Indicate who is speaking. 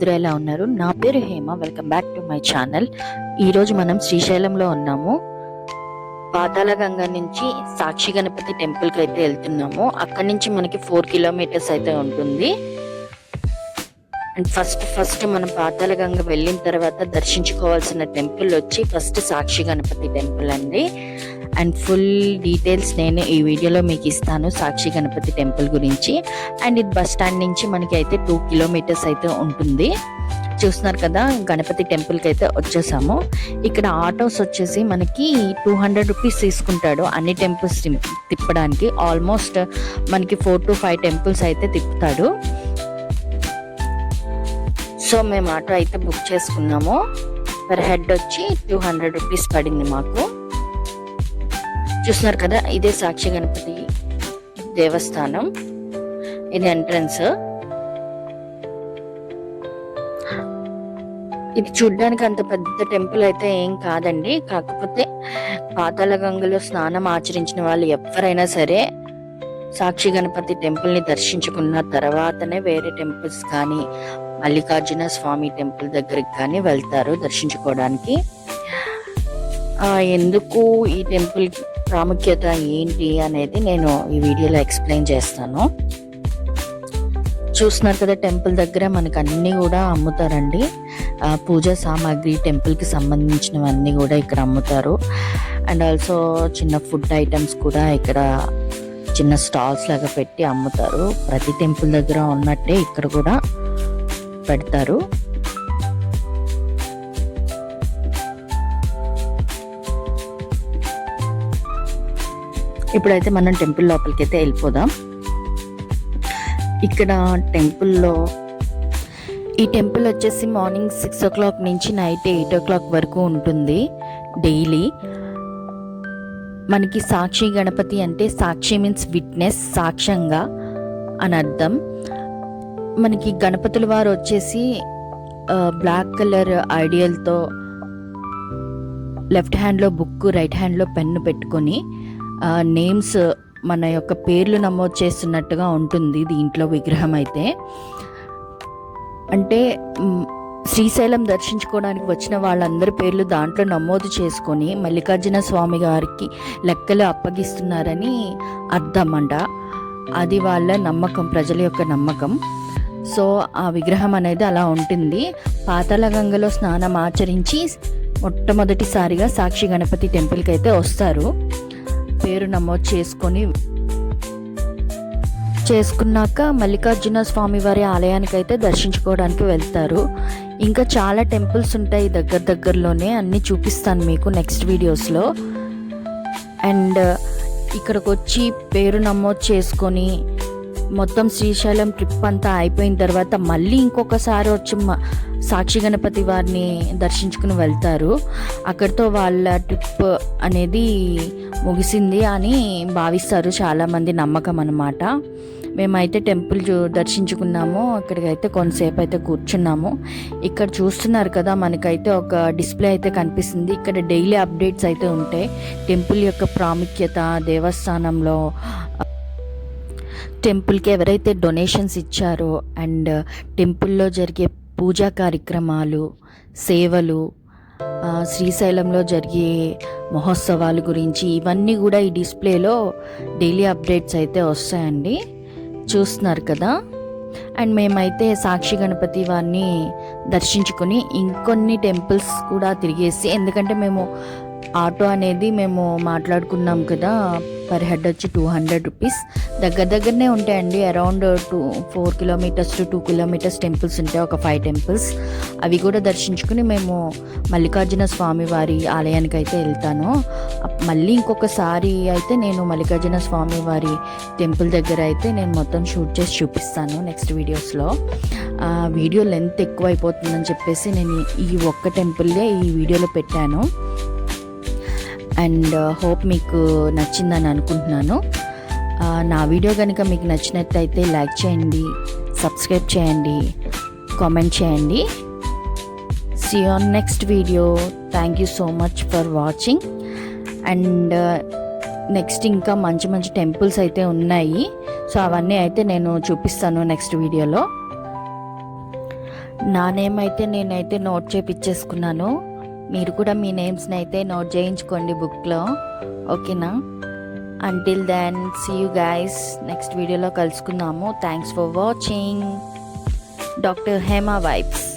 Speaker 1: అందరూ ఎలా ఉన్నారు? నా పేరు Hema. Welcome back to my channel. ఈరోజు మనం శ్రీశైలంలో ఉన్నాము. పాతాళగంగ నుంచి సాక్షి గణపతి టెంపుల్కి అయితే వెళ్తున్నాము. అక్కడి నుంచి మనకి 4 కిలోమీటర్స్ అయితే ఉంటుంది. అండ్ ఫస్ట్ మనం పాతాళగంగ వెళ్ళిన తర్వాత దర్శించుకోవాల్సిన టెంపుల్ వచ్చి ఫస్ట్ సాక్షి గణపతి టెంపుల్ అండి. అండ్ ఫుల్ డీటెయిల్స్ నేను ఈ వీడియోలో మీకు ఇస్తాను సాక్షి గణపతి టెంపుల్ గురించి. అండ్ ఇది బస్ స్టాండ్ నుంచి మనకి అయితే 2 కిలోమీటర్స్ అయితే ఉంటుంది. చూస్తున్నారు కదా, గణపతి టెంపుల్కి అయితే వచ్చేసాము. ఇక్కడ ఆటోస్ వచ్చేసి మనకి 200 రూపీస్ తీసుకుంటాడు అన్ని టెంపుల్స్ తిప్పడానికి. ఆల్మోస్ట్ మనకి 4 to 5 టెంపుల్స్ అయితే తిప్పుతాడు. సో మేము ఆటో అయితే బుక్ చేసుకున్నాము. పర్ హెడ్ వచ్చి 200 రూపీస్ పడింది మాకు. చూస్తున్నారు కదా, ఇదే సాక్షి గణపతి దేవస్థానం. ఇది ఎంట్రన్స్. ఇది చూడ్డానికి అంత పెద్ద టెంపుల్ అయితే ఏం కాదండి. కాకపోతే పాతాళగంగలో స్నానం ఆచరించిన వాళ్ళు ఎవరైనా సరే సాక్షి గణపతి టెంపుల్ని దర్శించుకున్న తర్వాతనే వేరే టెంపుల్స్ కానీ మల్లికార్జున స్వామి టెంపుల్ దగ్గరికి కానీ వెళ్తారు దర్శించుకోవడానికి. ఎందుకు ఈ టెంపుల్ ప్రాముఖ్యత ఏంటి అనేది నేను ఈ వీడియోలో ఎక్స్ప్లెయిన్ చేస్తాను. చూస్తున్నారు కదా, టెంపుల్ దగ్గర మనకు అన్నీ కూడా అమ్ముతారండి. పూజా సామాగ్రి, టెంపుల్కి సంబంధించినవన్నీ కూడా ఇక్కడ అమ్ముతారు. అండ్ ఆల్సో చిన్న ఫుడ్ ఐటమ్స్ కూడా ఇక్కడ చిన్న స్టాల్స్ లాగా పెట్టి అమ్ముతారు. ప్రతి టెంపుల్ దగ్గర ఉన్నట్టే ఇక్కడ కూడా పెడతారు. ఇప్పుడైతే మనం టెంపుల్ లోపలికి అయితే వెళ్ళిపోదాం. ఇక్కడ టెంపుల్లో ఈ టెంపుల్ వచ్చేసి మార్నింగ్ 6 o'clock నుంచి నైట్ 8 o'clock వరకు ఉంటుంది డైలీ. మనకి సాక్షి గణపతి అంటే సాక్షి మీన్స్ విట్నెస్, సాక్ష్యంగా అని అర్థం. మనకి గణపతుల వారు వచ్చేసి బ్లాక్ కలర్ ఐడియల్తో లెఫ్ట్ హ్యాండ్లో బుక్, రైట్ హ్యాండ్లో పెన్ను పెట్టుకొని నేమ్స్, మన యొక్క పేర్లు నమోదు చేస్తున్నట్టుగా ఉంటుంది దీంట్లో విగ్రహం అయితే. అంటే శ్రీశైలం దర్శించుకోవడానికి వచ్చిన వాళ్ళందరి పేర్లు దాంట్లో నమోదు చేసుకొని మల్లికార్జున స్వామి గారికి లెక్కలు అప్పగిస్తున్నారని అర్థం అంట. అది వాళ్ళ నమ్మకం, ప్రజల యొక్క నమ్మకం. సో ఆ విగ్రహం అనేది అలా ఉంటుంది. పాతాళగంగలో స్నానం ఆచరించి మొట్టమొదటిసారిగా సాక్షి గణపతి టెంపుల్కి అయితే వస్తారు. పేరు నమోదు చేసుకున్నాక మల్లికార్జున స్వామి వారి ఆలయానికి అయితే దర్శించుకోవడానికి వెళ్తారు. ఇంకా చాలా టెంపుల్స్ ఉంటాయి దగ్గరలోనే, అన్నీ చూపిస్తాను మీకు నెక్స్ట్ వీడియోస్లో. అండ్ ఇక్కడికి వచ్చి పేరు నమోదు చేసుకొని మొత్తం శ్రీశైలం ట్రిప్ అంతా అయిపోయిన తర్వాత మళ్ళీ ఇంకొకసారి వచ్చి సాక్షి గణపతి వారిని దర్శించుకుని వెళ్తారు. అక్కడితో వాళ్ళ ట్రిప్ అనేది ముగిసింది అని భావిస్తారు చాలామంది, నమ్మకం అన్నమాట. మేమైతే టెంపుల్ దర్శించుకున్నాము. అక్కడికైతే కొంతసేపు అయితే కూర్చున్నాము. ఇక్కడ చూస్తున్నారు కదా, మనకైతే ఒక డిస్ప్లే అయితే కనిపిస్తుంది. ఇక్కడ డైలీ అప్డేట్స్ అయితే ఉంటాయి. టెంపుల్ యొక్క ప్రాముఖ్యత, దేవస్థానంలో టెంపుల్కి ఎవరైతే డొనేషన్స్ ఇచ్చారో, అండ్ టెంపుల్లో జరిగే పూజా కార్యక్రమాలు, సేవలు, శ్రీశైలంలో జరిగే మహోత్సవాల గురించి ఇవన్నీ కూడా ఈ డిస్ప్లేలో డైలీ అప్డేట్స్ అయితే వస్తాయండి. చూస్తున్నారు కదా. అండ్ మేమైతే సాక్షి గణపతి వారిని దర్శించుకొని ఇంకొన్ని టెంపుల్స్ కూడా తిరిగేసి, ఎందుకంటే మేము ఆటో అనేది మేము మాట్లాడుకున్నాం కదా, పర్ హెడ్ వచ్చి 200 రూపీస్. దగ్గరనే ఉంటాయండి. Around 4 kilometers to 2 kilometers temples ఉంటాయి, ఒక 5 టెంపుల్స్. అవి కూడా దర్శించుకుని మేము మల్లికార్జున స్వామి వారి ఆలయానికి అయితే వెళ్తాను. మళ్ళీ ఇంకొకసారి అయితే నేను మల్లికార్జున స్వామి వారి టెంపుల్ దగ్గర అయితే నేను మొత్తం షూట్ చేసి చూపిస్తాను నెక్స్ట్ వీడియోస్లో. వీడియో లెంత్ ఎక్కువ అయిపోతుందని చెప్పేసి నేను ఈ ఒక్క టెంపుల్లే ఈ వీడియోలో పెట్టాను. అండ్ హోప్ మీకు నచ్చిందని అనుకుంటున్నాను. నా వీడియో కనుక మీకు నచ్చినట్లయితే లైక్ చేయండి, సబ్స్క్రైబ్ చేయండి, కామెంట్ చేయండి. See you on next video. Thank you so much for watching. And next ఇంకా మంచి టెంపుల్స్ అయితే ఉన్నాయి. సో అవన్నీ అయితే నేను చూపిస్తాను నెక్స్ట్ వీడియోలో. నా నేమ్ అయితే నేనైతే నోట్ చేపించేసుకున్నాను. మీరు కూడా మీ నేమ్స్ని అయితే నోట్ చేయించుకోండి బుక్లో. ఓకేనా? Until then see you guys next వీడియోలో కలుసుకుందాము. Thanks for watching. Doctor Hema vibes.